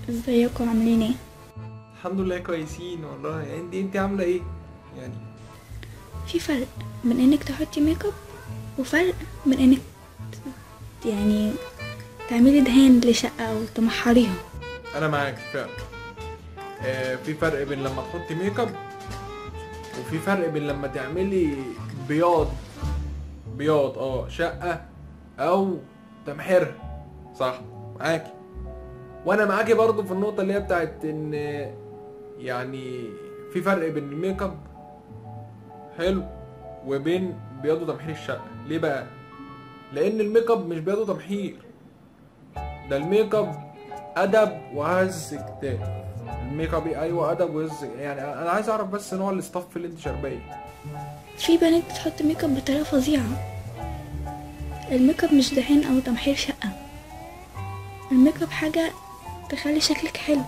ازيكم عاملين ايه؟ الحمد لله كويسين والله. يعني انت عامله ايه يعني؟ في فرق من انك تحطي ميك اب وفرق من انك يعني تعملي دهان لشقة او تمحريها. انا معاك فعلا. في فرق بين لما تحطي ميك اب، وفي فرق بين لما تعملي بياض شقه او تمحيرها. صح، معاكي. وانا معاكي برضو في النقطه اللي هي بتاعت ان يعني في فرق بين الميك اب حلو وبين بياض وتمحير الشقه. ليه بقى؟ لان الميك اب مش بياض وتمحير، ده الميك اب ادب وهز كتاب. الميك اب ايوه ادب وهز. يعني انا عايز اعرف بس نوع الاستاف اللي انت شارباه. في بنات بتحط ميك اب بطريقة فظيعة. الميك اب مش دهان او تمحير شقة، الميك اب حاجة تخلي شكلك حلو،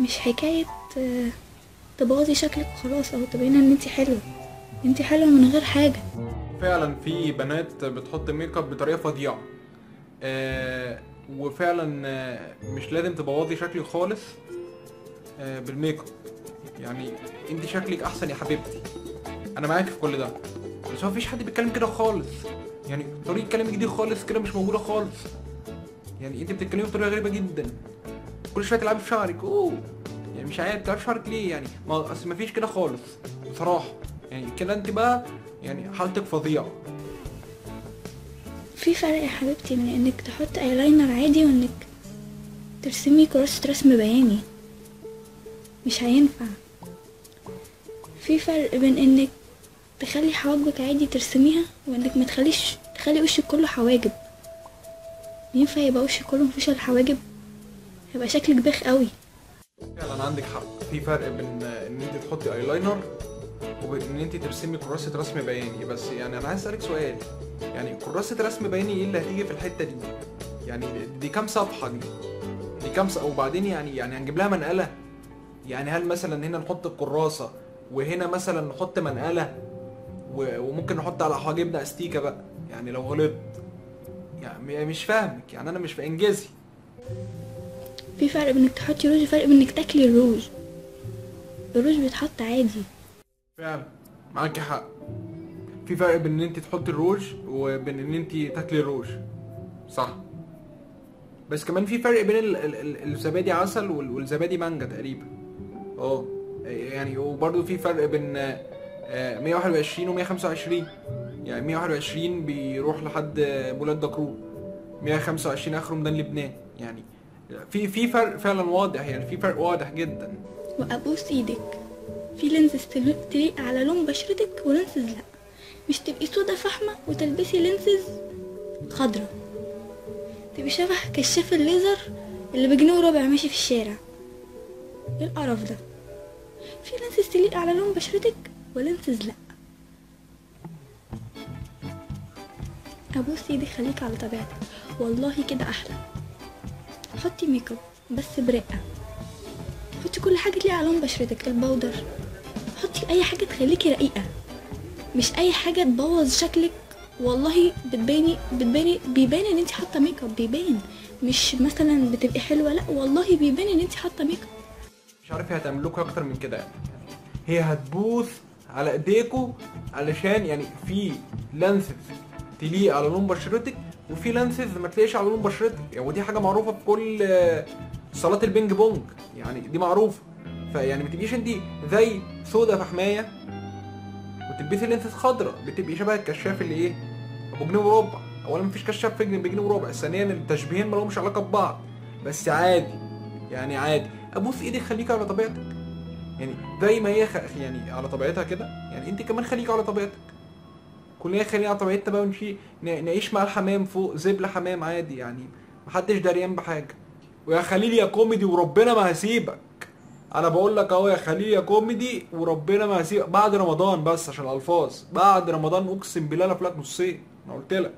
مش حكاية تبوظي شكلك وخلاص او تبيني ان انتي حلوة. انتي حلوة من غير حاجة. فعلا في بنات بتحط ميك اب بطريقه فظيعه. وفعلا مش لازم تبوظي شكلك خالص بالميك اب. يعني انت شكلك احسن يا حبيبتي، انا معاك في كل ده. بس هو مفيش حد بيتكلم كده خالص. يعني طريقه كلامك دي خالص كده مش موجوده خالص. يعني انت بتتكلمي بطريقه غريبه جدا، كل شويه تلعبي في شعرك. يعني مش عارف تلعبي في شعرك ليه؟ يعني ما اصل مفيش كده خالص بصراحه. يعني كده انت بقى يعني حالتك فظيعه. في فرق يا حبيبتي من انك تحط ايلاينر عادي وانك ترسمي كراسة رسم بياني، مش هينفع. في فرق بين انك تخلي حواجبك عادي ترسميها وانك ما تخلي وشك كله حواجب. ينفع يبقى وشك كله مفيش الا حواجب؟ هيبقى شكلك بخ قوي. فعلا عندك حق. في فرق بين ان انت تحطي ايلاينر وبين ان انت ترسمي كراسه رسم بياني. بس يعني انا عايز اسالك سؤال، يعني كراسه رسم بياني ايه اللي هتيجي في الحته دي؟ يعني دي كام صفحه دي كام وبعدين يعني هنجيب لها منقله؟ يعني هل مثلا هنا نحط الكراسه وهنا مثلا نحط منقله وممكن نحط على حواجبنا استيكه بقى؟ يعني لو غلطت يعني مش فاهمك. يعني انا مش فانجزي. في فرق بين انك تحطي روج وفرق بين انك تاكلي الروج. الروج بيتحط عادي. فعلا معاكي حق. في فرق بين ان انت تحطي الروج وبين ان انت تاكلي الروج. صح. بس كمان في فرق بين الزبادي عسل والزبادي مانجا تقريبا. اه يعني وبرده في فرق بين 121 و125. يعني 121 بيروح لحد بولاد دكرور، 125 اخره ميدان لبنان. يعني في فرق فعلا واضح. يعني في فرق واضح جدا. وابوس ايدك، في لينزز تليق على لون بشرتك ولينزز لا. مش تبقي سودا فحمة وتلبسي لينزز خضرة، تبقي شبه كشاف الليزر اللي بجنيه وربع ماشي في الشارع. ايه القرف ده؟ في لينزز تليق على لون بشرتك ولينزز لا. ابوس ايدك خليك على طبيعتك، والله كده احلى. حطي ميك اب بس برقة، حطي كل حاجه تليق على لون بشرتك، البودر، حطي اي حاجه تخليكي رقيقه، مش اي حاجه تبوظ شكلك. والله بيبان ان انت حاطه ميك اب، بيبان. مش مثلا بتبقي حلوه، لا والله بيبان ان انت حاطه ميك اب. مش عارف هي هتعمل لكم اكتر من كده. يعني هي هتبوث على ايديكم علشان يعني في لانسز تليق على لون بشرتك وفي لانسز ما تليقش على لون بشرتك. يعني ودي حاجه معروفه في كل صالات البينج بونج. يعني دي معروفه. فيعني ما تبقيش انت زي سودا فحمايه وتلبسي لينسز خضراء بتبقي شبه الكشاف اللي ايه ابو جنيه وربع. اولا مفيش كشاف بجنيه وربع، ثانيا التشبيهين مالهمش علاقه ببعض. بس عادي، يعني عادي. ابوس ايدك خليكي على طبيعتك. يعني زي ما هي يعني على طبيعتها كده، يعني انت كمان خليكي على طبيعتك. كلنا خلينا على طبيعتنا بقى ونمشي نعيش مع الحمام فوق زبل حمام عادي. يعني محدش دريان بحاجه. ويا خليل يا كوميدي وربنا ما هسيبك. انا بقول لك اهو يا خليل يا كوميدي وربنا ما هسيبك بعد رمضان. بس عشان الالفاظ بعد رمضان اقسم بالله انا فلك نصين. انا قلت لك.